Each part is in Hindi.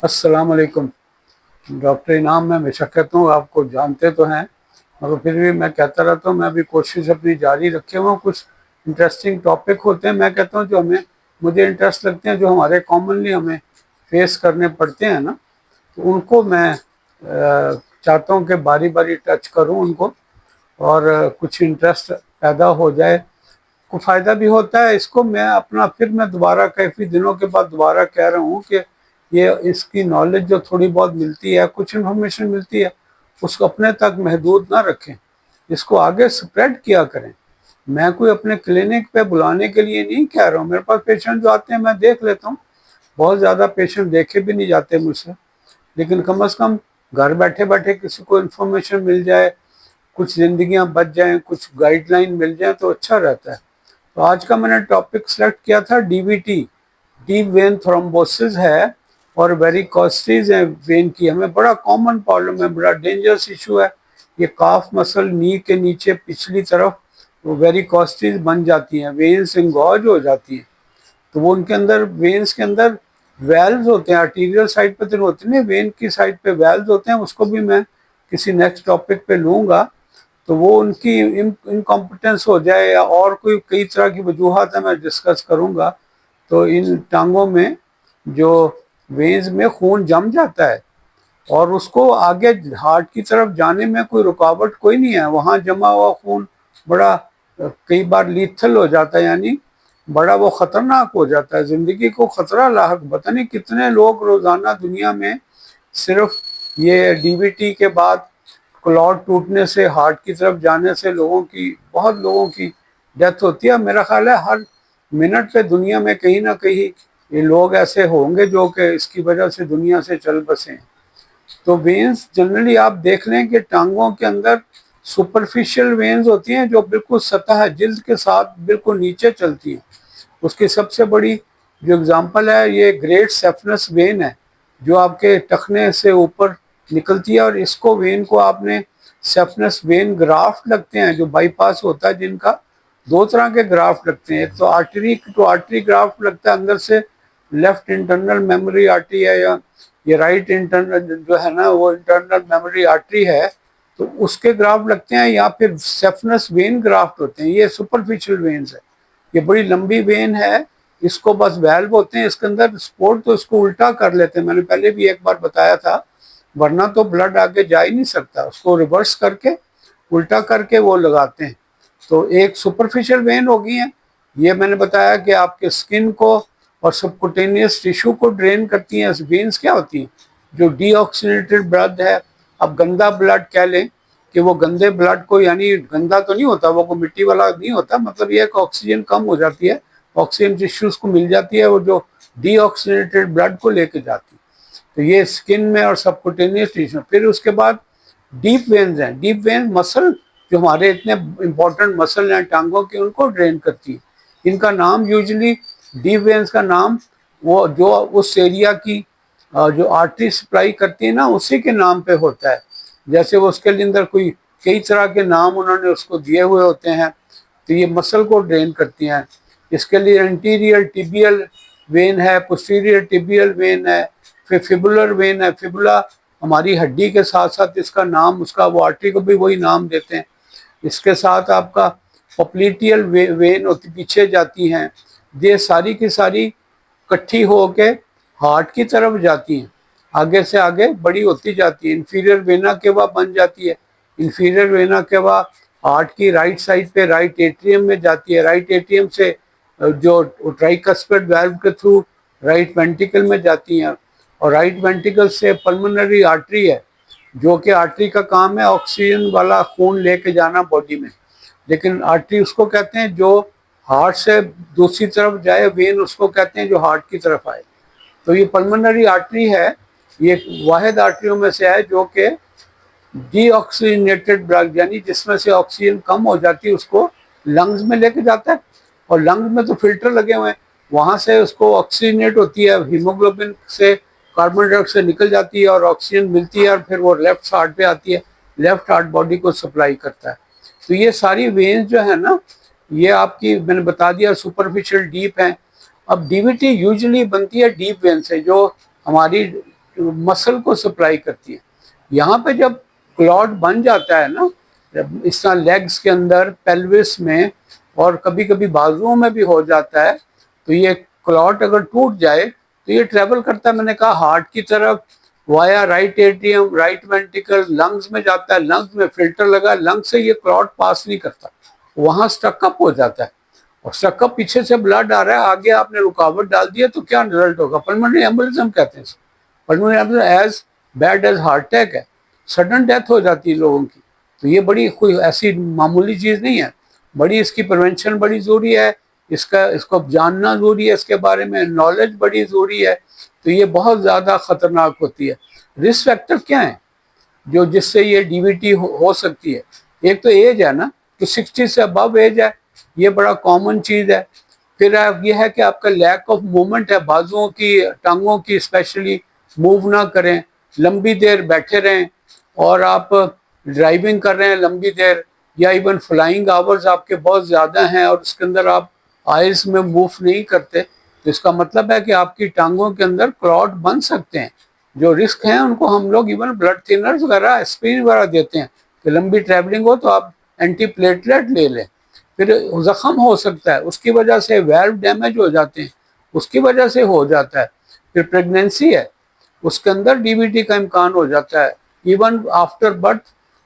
अस्सलाम वालेकुम। डॉक्टर इनाम, मैं बेशक कहता हूँ, आपको जानते तो हैं, मगर फिर भी मैं कहता रहता हूँ। मैं अभी कोशिश अपनी जारी रखे हुआ हूँ। कुछ इंटरेस्टिंग टॉपिक होते हैं, मैं कहता हूँ, जो मुझे इंटरेस्ट लगते हैं, जो हमारे कॉमनली हमें फेस करने पड़ते हैं ना, तो उनको मैं चाहता हूँ कि बारी बारी टच करूँ उनको, और कुछ इंटरेस्ट पैदा हो जाए, को फ़ायदा भी होता है। इसको मैं दोबारा काफ़ी दिनों के बाद दोबारा कह रहा हूँ कि ये इसकी नॉलेज जो थोड़ी बहुत मिलती है, कुछ इन्फॉर्मेशन मिलती है, उसको अपने तक महदूद ना रखें, इसको आगे स्प्रेड किया करें। मैं कोई अपने क्लिनिक पे बुलाने के लिए नहीं कह रहा हूँ। मेरे पास पेशेंट जो आते हैं मैं देख लेता हूँ, बहुत ज़्यादा पेशेंट देखे भी नहीं जाते मुझसे, लेकिन कम से कम घर बैठे बैठे किसी को इन्फॉर्मेशन मिल जाए, कुछ ज़िंदगियाँ बच जाएं, कुछ गाइडलाइन मिल जाए तो अच्छा रहता है। तो आज का मैंने टॉपिक सेलेक्ट किया था डीवीटी, डीप वेन थ्रोम्बोसिस है, और वेरिकोसिस है वेन की। हमें बड़ा कॉमन प्रॉब्लम है, बड़ा डेंजरस इशू है। ये काफ मसल नी के नीचे पिछली तरफ वो वेरिकोसिस बन जाती हैं, वेन्स इंगॉज हो जाती हैं। तो वो उनके अंदर, वेन्स के अंदर वेल्व्स होते हैं, आर्टीरियल साइड पे तो होते नहीं, वेन की साइड पे वेल्व्स होते हैं। उसको भी मैं किसी नेक्स्ट टॉपिक पे लूँगा। तो वो उनकी इनकॉम्पिटेंस हो जाए या और कोई कई तरह की वजूहत है, मैं डिस्कस करूँगा। तो इन टांगों में जो वेन्स में खून जम जाता है, और उसको आगे हार्ट की तरफ जाने में कोई रुकावट कोई नहीं है। वहाँ जमा हुआ खून बड़ा कई बार लीथल हो जाता है, यानी बड़ा वो ख़तरनाक हो जाता है, ज़िंदगी को ख़तरा लाक। पता नहीं कितने लोग रोज़ाना दुनिया में सिर्फ ये डीवीटी के बाद क्लॉट टूटने से, हार्ट की तरफ जाने से बहुत लोगों की डेथ होती है। मेरा ख्याल है हर मिनट पे दुनिया में कहीं ना कहीं ये लोग ऐसे होंगे जो कि इसकी वजह से दुनिया से चल बसे हैं। तो वेन्स जनरली आप देख लें कि टांगों के अंदर सुपरफिशियल वेन्स होती हैं, जो बिल्कुल सतह जिल्द के साथ बिल्कुल नीचे चलती हैं। उसकी सबसे बड़ी जो एग्जांपल है, ये ग्रेट सेफनस वेन है, जो आपके टखने से ऊपर निकलती है। और इसको वेन को आपने सेफनस वेन ग्राफ्ट लगते हैं, जो बाईपास होता है जिनका, दो तरह के ग्राफ्ट लगते हैं। एक तो आर्टरी टू आर्टरी ग्राफ्ट लगता है, अंदर से लेफ्ट इंटरनल मेमोरी आर्टरी है, या ये राइट इंटरनल जो है ना, वो इंटरनल मेमोरी आर्टरी है, तो उसके ग्राफ्ट लगते हैं। या फिर सेफनस वेन ग्राफ्ट होते हैं, ये सुपरफिशियल वेन्स है। ये बड़ी लंबी वेन है, इसको बस वेल्व होते हैं इसके अंदर स्पोर्ट, तो इसको उल्टा कर लेते हैं। मैंने पहले भी एक बार बताया था, वरना तो ब्लड आगे जा ही नहीं सकता, उसको रिवर्स करके उल्टा करके वो लगाते हैं। तो एक सुपरफिशियल वेन होगी है, ये मैंने बताया कि आपके स्किन को और सबकुटेनियस टिश्यू को ड्रेन करती हैं। वेन्स क्या होती हैं? जो डीऑक्सीनेटेड ब्लड है, अब गंदा ब्लड कह लें कि वो गंदे ब्लड को, यानी गंदा तो नहीं होता, वो को मिट्टी वाला नहीं होता, मतलब ये ऑक्सीजन कम हो जाती है, ऑक्सीजन टिश्यूज को मिल जाती है, वो जो डीऑक्सीनेटेड ब्लड को लेके जाती है। तो ये स्किन में और सबकुटेनियस टिश्यू। फिर उसके बाद डीप वेन्स हैं। डीप वेन्स मसल, जो हमारे इतने इंपॉर्टेंट मसल हैं टांगों के, उनको ड्रेन करती है। इनका नाम यूजुअली, डीप वेन्स का नाम वो जो उस एरिया की जो आर्टरी सप्लाई करती है ना, उसी के नाम पे होता है। जैसे वो उसके अंदर कोई कई तरह के नाम उन्होंने उसको दिए हुए होते हैं। तो ये मसल को ड्रेन करती हैं। इसके लिए एंटीरियर टिबियल वेन है, पोस्टीरियर टिबियल वेन है, फिर फिबुलर वेन है। फिबुला हमारी हड्डी के साथ साथ इसका नाम, उसका वो आर्टरी को भी वही नाम देते हैं। इसके साथ आपका पॉप्लिटियल वेन होती, पीछे जाती हैं। ये सारी की सारी इकट्ठी होके हार्ट की तरफ जाती हैं, आगे से आगे बड़ी होती जाती है। इन्फीरियर वेना केवा बन जाती है। इन्फीरियर वेना केवा हार्ट की राइट साइड पे राइट एट्रियम में जाती है। राइट एट्रियम से जो ट्राइकस्पिड वाल्व के थ्रू राइट वेंट्रिकल में जाती हैं, और राइट वेंट्रिकल से पल्मोनरी आर्टरी है, जो कि आर्टरी का काम है ऑक्सीजन वाला खून लेके जाना बॉडी में। लेकिन आर्टरी उसको कहते हैं जो हार्ट से दूसरी तरफ जाए, वेन उसको कहते हैं जो हार्ट की तरफ आए। तो ये पल्मोनरी आर्टरी है, ये वाहिद आर्टरियों में से है जो कि डीऑक्सीजनेटेड ब्लड, यानी जिसमें से ऑक्सीजन कम हो जाती है, उसको लंग्स में लेके जाता है। और लंग्स में तो फिल्टर लगे हुए हैं, वहाँ से उसको ऑक्सीजनेट होती है, हीमोग्लोबिन से, कार्बन डाइऑक्साइड निकल जाती है और ऑक्सीजन मिलती है, और फिर वो लेफ्ट हार्ट पे आती है। लेफ्ट हार्ट बॉडी को सप्लाई करता है। तो ये सारी वेन्स जो है ना, ये आपकी मैंने बता दिया सुपरफिशियल डीप है। अब डीवीटी यूजुअली बनती है डीप वेन से, जो हमारी मसल को सप्लाई करती है। यहाँ पे जब क्लॉट बन जाता है ना, इस तरह लेग्स के अंदर, पेल्विस में और कभी कभी बाजुओं में भी हो जाता है, तो ये क्लॉट अगर टूट जाए तो ये ट्रेवल करता है, मैंने कहा हार्ट की तरफ, via right atrium, right ventricle, lungs में जाता है, लंग्स में फिल्टर लगा, लंग्स से ये क्लॉट पास नहीं करता, वहां स्टकअप हो जाता है। और स्टकअप पीछे से ब्लड आ रहा है, आगे आपने रुकावट डाल दिया तो क्या रिजल्ट होगा? पल्मोनरी एम्बोलिज्म कहते हैं। Pulmonary embolism as bad as heart attack है, सडन डेथ हो जाती है लोगों की। तो ये बड़ी कोई ऐसी मामूली चीज़ नहीं है, बड़ी इसकी प्रिवेंशन बड़ी ज़रूरी है, इसको जानना ज़रूरी है, इसके बारे में नॉलेज बड़ी ज़रूरी है। तो ये बहुत ज़्यादा ख़तरनाक होती है। रिस्क फैक्टर क्या है जो जिससे ये डीवीटी हो सकती है? एक तो एज है ना, तो 60 से अबव एज है, ये बड़ा कॉमन चीज़ है। फिर ये है कि आपका लैक ऑफ मूवमेंट है, बाजुओं की, टांगों की स्पेशली, मूव ना करें, लंबी देर बैठे रहें, और आप ड्राइविंग कर रहे हैं लंबी देर, या इवन फ्लाइंग आवर्स आपके बहुत ज़्यादा हैं और उसके अंदर आप आइल्स में मूव नहीं करते, तो इसका मतलब है कि आपकी टांगों के अंदर क्लॉट बन सकते हैं। जो रिस्क हैं उनको हम लोग इवन ब्लड थिनर्स वगैरह, एस्पिरिन वगैरह देते हैं कि लंबी ट्रैवलिंग हो तो आप एंटी प्लेटलेट ले लें। फिर जख्म हो सकता है, उसकी वजह से वेल्व डैमेज हो जाते हैं, उसकी वजह से हो जाता है। फिर प्रेगनेंसी है, उसके अंदर डीवीटी का इम्कान हो जाता है। इवन आफ्टर बर्थ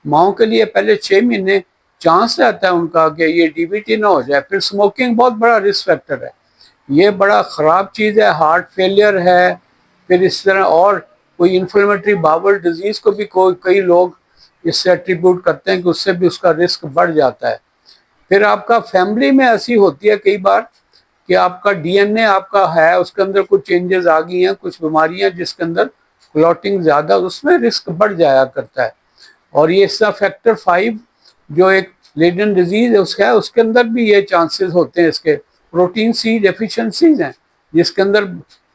माओ के लिए पहले 6 महीने चांस रहता है उनका कि ये डीवीटी ना हो जाए। फिर स्मोकिंग बहुत बड़ा रिस्क फैक्टर है, ये बड़ा ख़राब चीज़ है। हार्ट फेलियर है, फिर इस तरह और कोई इन्फ्लेमेटरी बाउल डिजीज़ को भी कई लोग इससे एट्रीब्यूट करते हैं कि उससे भी उसका रिस्क बढ़ जाता है। फिर आपका फैमिली में ऐसी होती है कई बार कि आपका डीएनए आपका है, उसके अंदर कुछ चेंजेस आ गई हैं, कुछ बीमारियां जिसके अंदर क्लॉटिंग ज़्यादा, उसमें रिस्क बढ़ जाया करता है। और ये इसका फैक्टर 5 जो एक लेडन डिजीज है उसका है, उसके अंदर भी ये चांसेस होते हैं। इसके प्रोटीन सी डेफिशिएंसीज हैं जिसके अंदर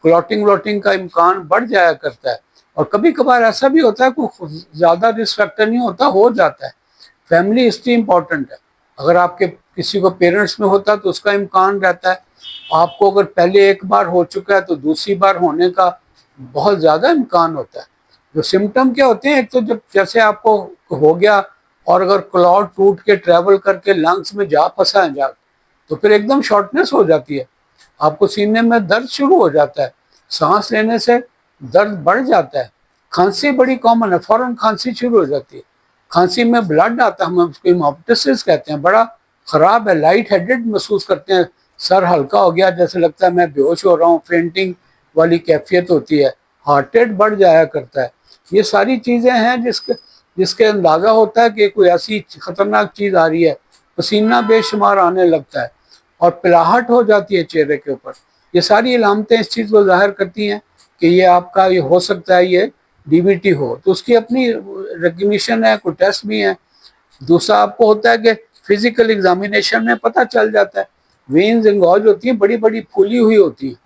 क्लॉटिंग व्लॉटिंग का इम्कान बढ़ जाया करता है। और कभी कभार ऐसा भी होता है कोई ज़्यादा रिस्क फैक्टर नहीं होता, हो जाता है। फैमिली हिस्ट्री इंपॉर्टेंट है, अगर आपके किसी को पेरेंट्स में होता है तो उसका इम्कान रहता है। आपको अगर पहले एक बार हो चुका है तो दूसरी बार होने का बहुत ज़्यादा इम्कान होता है। जो सिम्टम क्या होते हैं, एक तो जब जैसे आपको हो गया और अगर क्लॉट टूट के ट्रेवल करके लंग्स में जा फंसा है तो फिर एकदम शॉर्टनेस हो जाती है, आपको सीने में दर्द शुरू हो जाता है, सांस लेने से दर्द बढ़ जाता है, खांसी बड़ी कॉमन है, फौरन खांसी शुरू हो जाती है, खांसी में ब्लड आता है, हम उसको हेमोप्टिसिस कहते हैं, बड़ा ख़राब है, लाइट हेडेड महसूस करते हैं, सर हल्का हो गया जैसे लगता है मैं बेहोश हो रहा हूँ, फेंटिंग वाली कैफियत होती है, हार्ट रेट बढ़ जाया करता है। ये सारी चीज़ें हैं जिसके अंदाज़ा होता है कि कोई ऐसी ख़तरनाक चीज़ आ रही है। पसीना बेशुमार आने लगता है और पिलाहट हो जाती है चेहरे के ऊपर। ये सारी अलामतें इस चीज़ को ज़ाहिर करती हैं कि ये आपका ये हो सकता है ये डीवीटी हो। तो उसकी अपनी रिकग्निशन है, कोई टेस्ट भी है। दूसरा आपको होता है कि फिजिकल एग्जामिनेशन में पता चल जाता है, वेन्स इंगॉज होती हैं, बड़ी बड़ी फूली हुई होती हैं,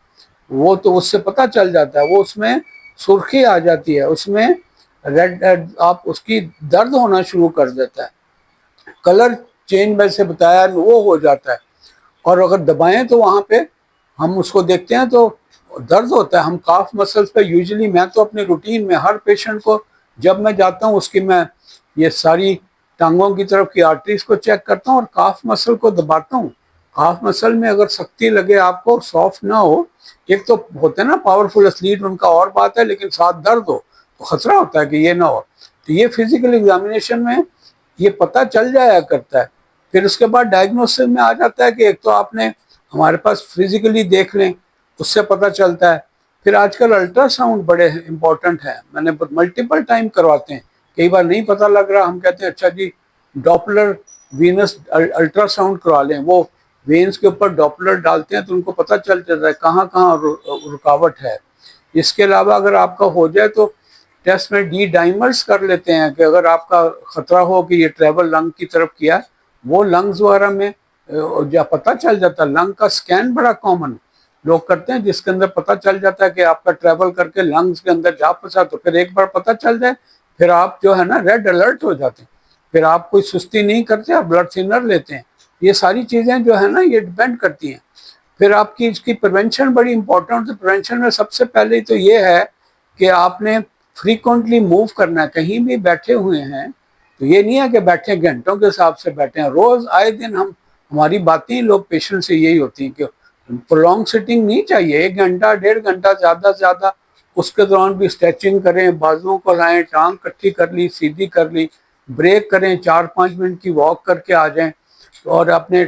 वो तो उससे पता चल जाता है, वो उसमें सुर्खी आ जाती है, उसमें रेड आप उसकी दर्द होना शुरू कर देता है, कलर चेंज में से बताया वो हो जाता है। और अगर दबाएं तो वहाँ पे हम उसको देखते हैं तो दर्द होता है। हम काफ मसल्स पे यूजुअली, मैं तो अपने रूटीन में हर पेशेंट को जब मैं जाता हूँ उसकी मैं ये सारी टांगों की तरफ की आर्टरीज को चेक करता हूँ और काफ मसल को दबाता हूँ। काफ मसल में अगर सख्ती लगे आपको, सॉफ्ट ना हो, एक तो होते हैं ना पावरफुल एथलीट, उनका और बात है, लेकिन साथ दर्द हो तो खतरा होता है कि ये ना हो। तो ये फिजिकल एग्जामिनेशन में ये पता चल जाया करता है। फिर उसके बाद डायग्नोसिस में आ जाता है कि एक तो आपने हमारे पास फिजिकली देख लें, उससे पता चलता है। फिर आजकल अल्ट्रासाउंड बड़े इम्पोर्टेंट हैं, मैंने मल्टीपल टाइम करवाते हैं, कई बार नहीं पता लग रहा, हम कहते हैं अच्छा जी डॉपलर वीनस अल्ट्रासाउंड करवा लें। वो वेन्स के ऊपर डॉपलर डालते हैं तो उनको पता चल जाता है कहाँ कहाँ रुकावट है। इसके अलावा अगर आपका हो जाए तो टेस्ट में डी डाइमर्स कर लेते हैं कि अगर आपका खतरा हो कि ये ट्रेवल लंग की तरफ किया, वो लंग्स वगैरह में पता चल जाता है। लंग का स्कैन बड़ा कॉमन लोग करते हैं जिसके अंदर पता चल जाता है कि आपका ट्रेवल करके लंग्स के अंदर जा फंसा, तो फिर एक बार पता चल जाए फिर आप जो है ना रेड अलर्ट हो जाते हैं, फिर आप कोई सुस्ती नहीं करते, आप ब्लड थिनर लेते हैं। ये सारी चीज़ें जो है ना ये डिपेंड करती हैं। फिर आपकी इसकी प्रिवेंशन बड़ी इंपॉर्टेंट है। प्रिवेंशन में सबसे पहले तो ये है कि आपने फ्रीक्वेंटली मूव करना है। कहीं भी बैठे हुए हैं तो ये नहीं है कि बैठे घंटों के हिसाब से बैठे हैं, रोज आए दिन हम हमारी बातें लोग पेशेंट से यही होती हैं कि प्रोलॉन्ग सिटिंग नहीं चाहिए, 1 घंटा 1.5 घंटा ज़्यादा से ज़्यादा। उसके दौरान भी स्ट्रेचिंग करें, बाजुओं को लाएं, टांग इकट्ठी कर ली, सीधी कर ली, ब्रेक करें, 4-5 मिनट की वॉक करके आ जाएं और अपने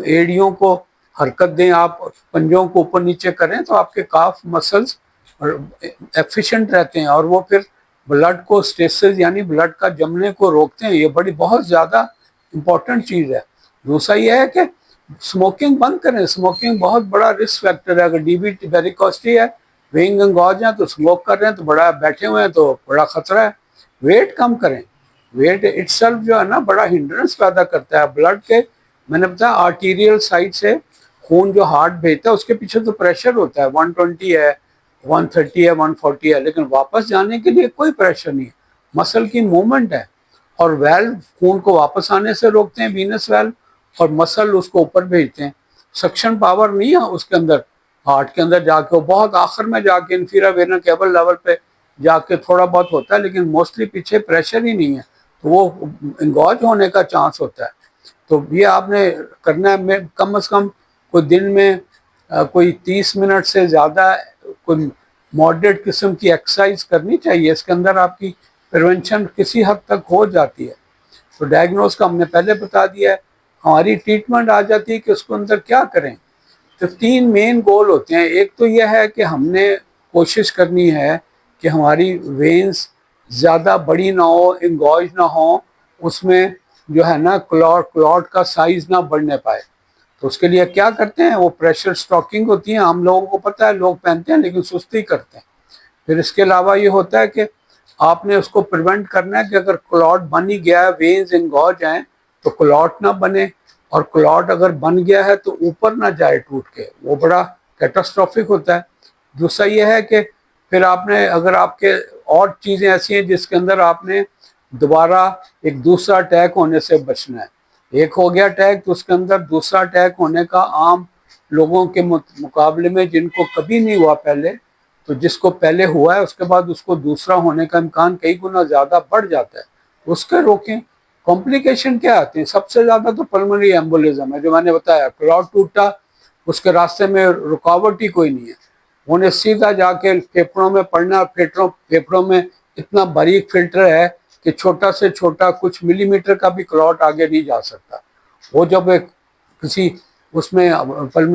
एड़ियों को हरकत दें। आप पंजों को ऊपर नीचे करें तो आपके काफ मसल्स एफिशिएंट रहते हैं और वो फिर ब्लड को स्टेसिस यानी ब्लड का जमने को रोकते हैं। ये बड़ी बहुत ज़्यादा इम्पोर्टेंट चीज़ है। दूसरा ये है कि स्मोकिंग बंद करें। स्मोकिंग बहुत बड़ा रिस्क फैक्टर है। अगर डीबीटी वेरिकोसिटी है, वेइंग एंगॉज है तो स्मोक कर रहे हैं तो बड़ा, बैठे हुए हैं तो बड़ा खतरा है। वेट कम करें। वेट इटसेल्फ जो है ना बड़ा हिंड्रेंस पैदा करता है ब्लड के। मैंने बताया आर्टीरियल साइड से खून जो हार्ट भेजता है उसके पीछे तो प्रेशर होता है, 120 है, 130 है, 140 है, लेकिन वापस जाने के लिए कोई प्रेशर नहीं है। मसल की मूवमेंट है और वेल्व खून को वापस आने से रोकते हैं, वीनस वेल्व, और मसल उसको ऊपर भेजते हैं। सक्शन पावर नहीं है उसके अंदर, हार्ट के अंदर जाके वो बहुत आखिर में जाके इंफीरियर वेना केबल लेवल पे जाके थोड़ा बहुत होता है, लेकिन मोस्टली पीछे प्रेशर ही नहीं है तो वो इंगॉज होने का चांस होता है। तो ये आपने करना है। मैं कम से कम कोई दिन में कोई 30 मिनट से ज़्यादा कोई मॉडरेट किस्म की एक्सरसाइज करनी चाहिए। इसके अंदर आपकी प्रिवेंशन किसी हद तक हो जाती है। तो डायग्नोस का हमने पहले बता दिया है। हमारी ट्रीटमेंट आ जाती है कि उसको अंदर क्या करें। तो 3 मेन गोल होते हैं। एक तो यह है कि हमने कोशिश करनी है कि हमारी वेन्स ज़्यादा बड़ी ना हो, इंगॉज ना हो, उसमें जो है ना क्लॉट का साइज ना बढ़ने पाए। तो उसके लिए क्या करते हैं, वो प्रेशर स्टॉकिंग होती है, हम लोगों को पता है, लोग पहनते हैं लेकिन सुस्ती करते हैं। फिर इसके अलावा ये होता है कि आपने उसको प्रिवेंट करना है कि अगर क्लॉट बन ही गया है, वेन्स इंगॉज हैं, तो क्लॉट ना बने, और क्लॉट अगर बन गया है तो ऊपर ना जाए टूट के, वो बड़ा कैटास्ट्रॉफिक होता है। दूसरा ये है कि फिर आपने, अगर आपके और चीज़ें ऐसी हैं जिसके अंदर आपने दोबारा एक दूसरा अटैक होने से बचना है। एक हो गया अटैक तो उसके अंदर दूसरा अटैक होने का आम लोगों के मुकाबले में, जिनको कभी नहीं हुआ पहले, तो जिसको पहले हुआ है उसके बाद उसको दूसरा होने का इम्कान कई गुना ज़्यादा बढ़ जाता है। उसके रोकें। कॉम्प्लिकेशन क्या आते हैं, सबसे ज़्यादा तो पल्मोनरी एम्बोलिज्म है, जो मैंने बताया, क्लॉट टूटा, उसके रास्ते में रुकावट ही कोई नहीं है, उन्हें सीधा जाके फेफड़ों में पड़ना। फेफड़ों में इतना बारीक फिल्टर है कि छोटा से छोटा कुछ मिलीमीटर का भी क्लॉट आगे नहीं जा सकता। वो जब एक किसी उसमें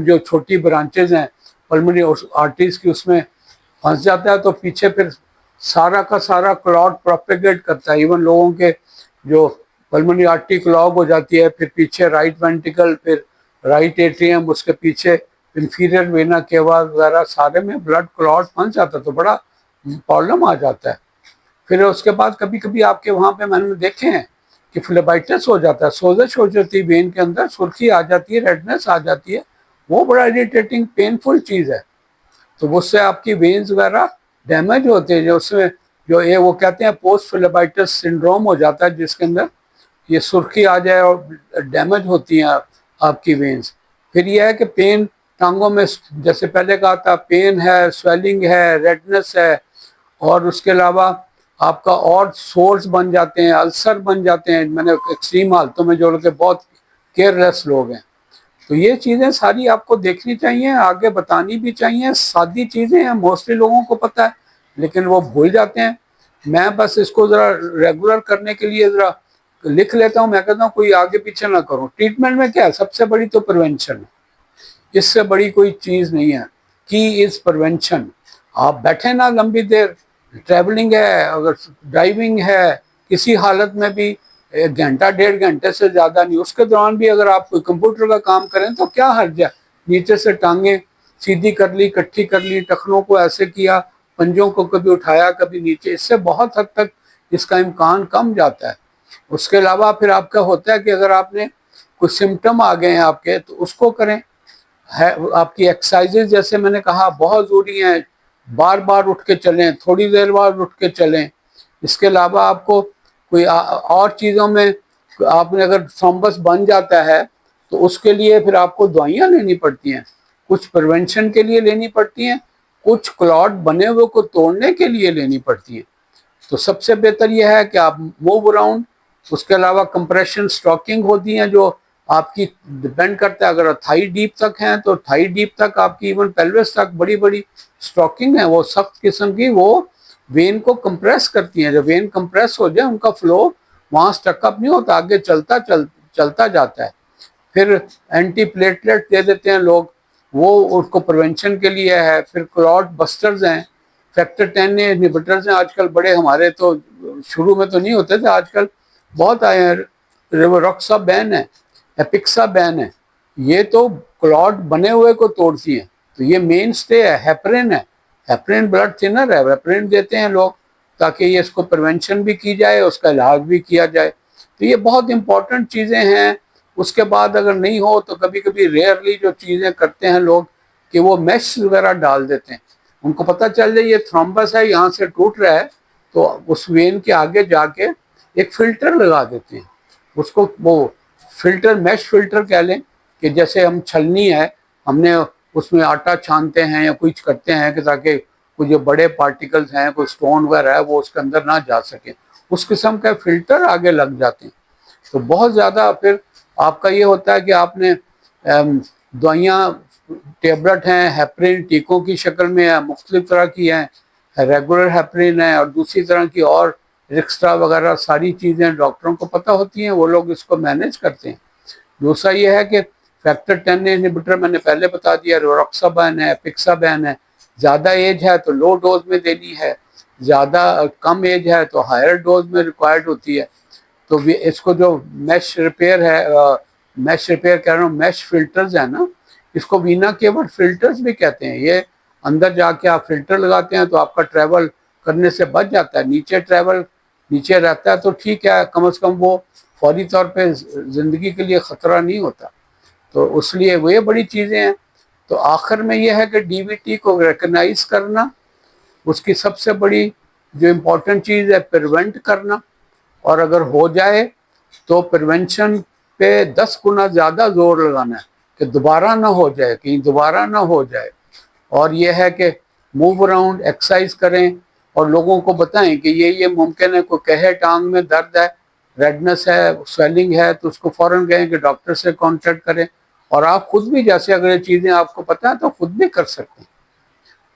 जो छोटी ब्रांचेज हैं पल्मोनरी आर्टरीज की, उसमें फंस जाता है तो पीछे फिर सारा का सारा क्लॉट प्रोपेगेट करता है। इवन लोगों के जो पल्मोनरी आर्टरी क्लॉग हो जाती है, फिर पीछे राइट वेंट्रिकल, फिर राइट एट्रियम, उसके पीछे इंफीरियर वेना केवा वगैरह सारे में ब्लड क्लॉट फंस जाता है तो बड़ा प्रॉब्लम आ जाता है। फिर उसके बाद कभी कभी आपके वहाँ पे मैंने देखे हैं कि फ्लेबाइटिस हो जाता है, सोजश हो जाती है, वेन के अंदर सुर्खी आ जाती है, रेडनेस आ जाती है, वो बड़ा इरिटेटिंग पेनफुल चीज़ है। तो उससे आपकी वेन्स वगैरह डैमेज होते हैं, जो उसमें जो ये वो कहते हैं पोस्ट फ्लेबाइटिस सिंड्रोम हो जाता है, जिसके अंदर ये सुर्खी आ जाए और डैमेज होती हैं आपकी वेन्स। फिर यह है कि पेन टांगों में, जैसे पहले कहा था, पेन है, स्वेलिंग है, रेडनेस है, और उसके अलावा आपका और सोर्स बन जाते हैं, अल्सर बन जाते हैं। मैंने एक्सट्रीम हालतों में जो लोग बहुत केयरलेस लोग हैं, तो ये चीज़ें सारी आपको देखनी चाहिए, आगे बतानी भी चाहिए। सादी चीज़ें हैं, मोस्टली लोगों को पता है लेकिन वो भूल जाते हैं। मैं बस इसको ज़रा रेगुलर करने के लिए ज़रा लिख लेता हूँ। मैं कहता हूँ कोई आगे पीछे ना करो। ट्रीटमेंट में क्या है, सबसे बड़ी तो प्रिवेंशन है, इससे बड़ी कोई चीज़ नहीं है। की इज़ प्रिवेंशन। आप बैठे ना लंबी देर, ट्रैवलिंग है, अगर ड्राइविंग है, किसी हालत में भी 1 घंटा 1.5 घंटे से ज़्यादा नहीं, उसके दौरान भी अगर आप कोई कंप्यूटर का काम करें तो क्या हर्ज है। नीचे से टांगे सीधी कर ली, इकट्ठी कर ली, टखनों को ऐसे किया, पंजों को कभी उठाया कभी नीचे, इससे बहुत हद तक इसका इम्कान कम जाता है। उसके अलावा फिर आपका होता है कि अगर आपने कुछ सिम्टम आ गए हैं आपके, तो उसको करें। है आपकी एक्सरसाइजेज, जैसे मैंने कहा, बहुत ज़रूरी हैं। बार बार उठ के चलें, थोड़ी देर बाद उठ के चलें। इसके अलावा आपको कोई और चीज़ों में, आपने अगर थ्रोम्बस बन जाता है तो उसके लिए फिर आपको दवाइयाँ लेनी पड़ती हैं, कुछ प्रिवेंशन के लिए लेनी पड़ती हैं, कुछ क्लॉट बने हुए को तोड़ने के लिए लेनी पड़ती है। तो सबसे बेहतर यह है कि आप मूव अराउंड। उसके अलावा कंप्रेशन स्टॉकिंग होती हैं जो आपकी डिपेंड करता है, अगर थाई डीप तक हैं तो थाई डीप तक आपकी, इवन पेल्विस तक बड़ी बड़ी स्टॉकिंग है, वो सख्त किस्म की, वो वेन को कंप्रेस करती हैं। जब वेन कंप्रेस हो जाए उनका फ्लो वहाँ स्टकअप नहीं होता, आगे चलता जाता है। फिर एंटी प्लेटलेट दे देते हैं लोग, वो उसको प्रिवेंशन के लिए है। फिर क्लॉट बस्टर्स हैं, फैक्टर 10 इनहिबिटर्स हैं आजकल बड़े, हमारे तो शुरू में तो नहीं होते थे, आजकल बहुत आए हैं। रिवोरॉक्सा बैन है, एपिक्सा बैन है, ये तो क्लॉट बने हुए को तोड़ती हैं। तो ये मेन स्टे है। हेपरिन है, हेपरिन ब्लड थिनर है, हेपरिन देते हैं लोग ताकि ये इसको प्रिवेंशन भी की जाए, उसका इलाज भी किया जाए। तो ये बहुत इंपॉर्टेंट चीज़ें हैं। उसके बाद अगर नहीं हो तो कभी कभी रेयरली जो चीज़ें करते हैं लोग कि वो मैश वगैरह डाल देते हैं। उनको पता चल जाए ये थ्रोम्बस है, यहाँ से टूट रहा है, तो उस वेन के आगे जाके एक फिल्टर लगा देते हैं। उसको वो फिल्टर, मैश फिल्टर कह लें, कि जैसे हम छलनी है, हमने उसमें आटा छानते हैं या कुछ करते हैं कि ताकि कुछ जो बड़े पार्टिकल्स हैं, कोई स्टोन वगैरह है, वो उसके अंदर ना जा सके, उस किस्म का फिल्टर आगे लग जाते हैं। तो बहुत ज़्यादा फिर आपका ये होता है कि आपने दवाइयाँ, टेबलेट हैं, हेपरिन टीकों की शक्ल में है, मुख्तलिफ तरह की हैं, रेगुलर हेपरिन है और दूसरी तरह की और रिक्स्ट्रा वगैरह सारी चीज़ें डॉक्टरों को पता होती हैं, वो लोग इसको मैनेज करते हैं। दूसरा ये है कि फैक्टर 10 इनहिबिटर मैंने पहले बता दिया, रिवोरॉक्साबैन है, एपिक्साबैन है। ज़्यादा एज है तो लो डोज में देनी है, ज़्यादा कम एज है तो हायर डोज में रिक्वायर्ड होती है। तो इसको जो मैश रिपेयर है, मैश रिपेयर कह रहा हूँ, मैश फिल्टर्स है ना, इसको वीना केवल फिल्टर्स भी कहते हैं। ये अंदर जाके आप फिल्टर लगाते हैं तो आपका ट्रैवल करने से बच जाता है। नीचे रहता है तो ठीक है, कम से कम वो फौरी तौर पे ज़िंदगी के लिए ख़तरा नहीं होता। तो इसलिए वो ये बड़ी चीज़ें हैं। तो आखिर में ये है कि डीवीटी को रिकग्नाइज करना, उसकी सबसे बड़ी जो इम्पोर्टेंट चीज़ है प्रिवेंट करना, और अगर हो जाए तो प्रिवेंशन पे 10 गुना ज़्यादा जोर लगाना है कि दोबारा ना हो जाए, कहीं दोबारा ना हो जाए। और ये है कि मूव अराउंड, एक्सरसाइज करें और लोगों को बताएं कि ये मुमकिन है। कोई कहे टांग में दर्द है, रेडनेस है, स्वेलिंग है, तो उसको फ़ौरन कहें कि डॉक्टर से कॉन्टेक्ट करें। और आप खुद भी, जैसे अगर ये चीज़ें आपको पता है तो खुद भी कर सकते हैं।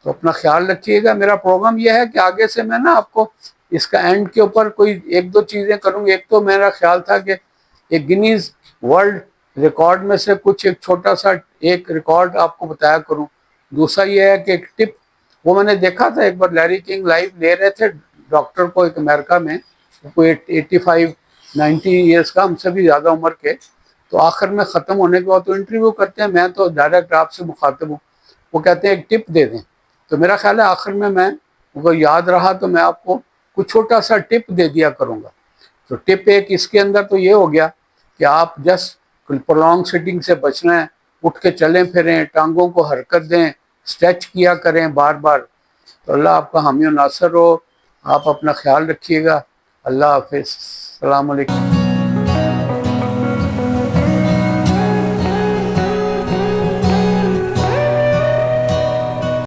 तो अपना ख्याल रखिएगा। मेरा प्रोग्राम यह है कि आगे से मैं ना आपको इसका एंड के ऊपर कोई एक दो चीज़ें करूँगी। एक तो मेरा ख्याल था कि एक गिनीज वर्ल्ड रिकॉर्ड में से कुछ एक छोटा सा एक रिकॉर्ड आपको बताया करूँ। दूसरा ये है कि एक टिप, वो मैंने देखा था एक बार, लैरी किंग लाइव ले रहे थे डॉक्टर को एक अमेरिका में, कोई 85-90 ईयर्स का, हमसे भी ज़्यादा उम्र के। तो आखिर में ख़त्म होने के बाद तो इंटरव्यू करते हैं, मैं तो डायरेक्ट आपसे मुखातिब हूँ। वो कहते हैं एक टिप दे दें। तो मेरा ख्याल है आखिर में मैं, अगर याद रहा तो मैं आपको कुछ छोटा सा टिप दे दिया करूँगा। तो टिप एक इसके अंदर तो ये हो गया कि आप जस्ट प्रोलॉन्ग सिटिंग से बचना है, उठ के चलें फिरें, टांगों को हरकत दें, स्ट्रेच किया करें बार बार। तो अल्लाह आपका हामी और नासर हो। आप अपना ख्याल रखिएगा। अल्लाह हाफिज़। अस्सलाम वालेकुम।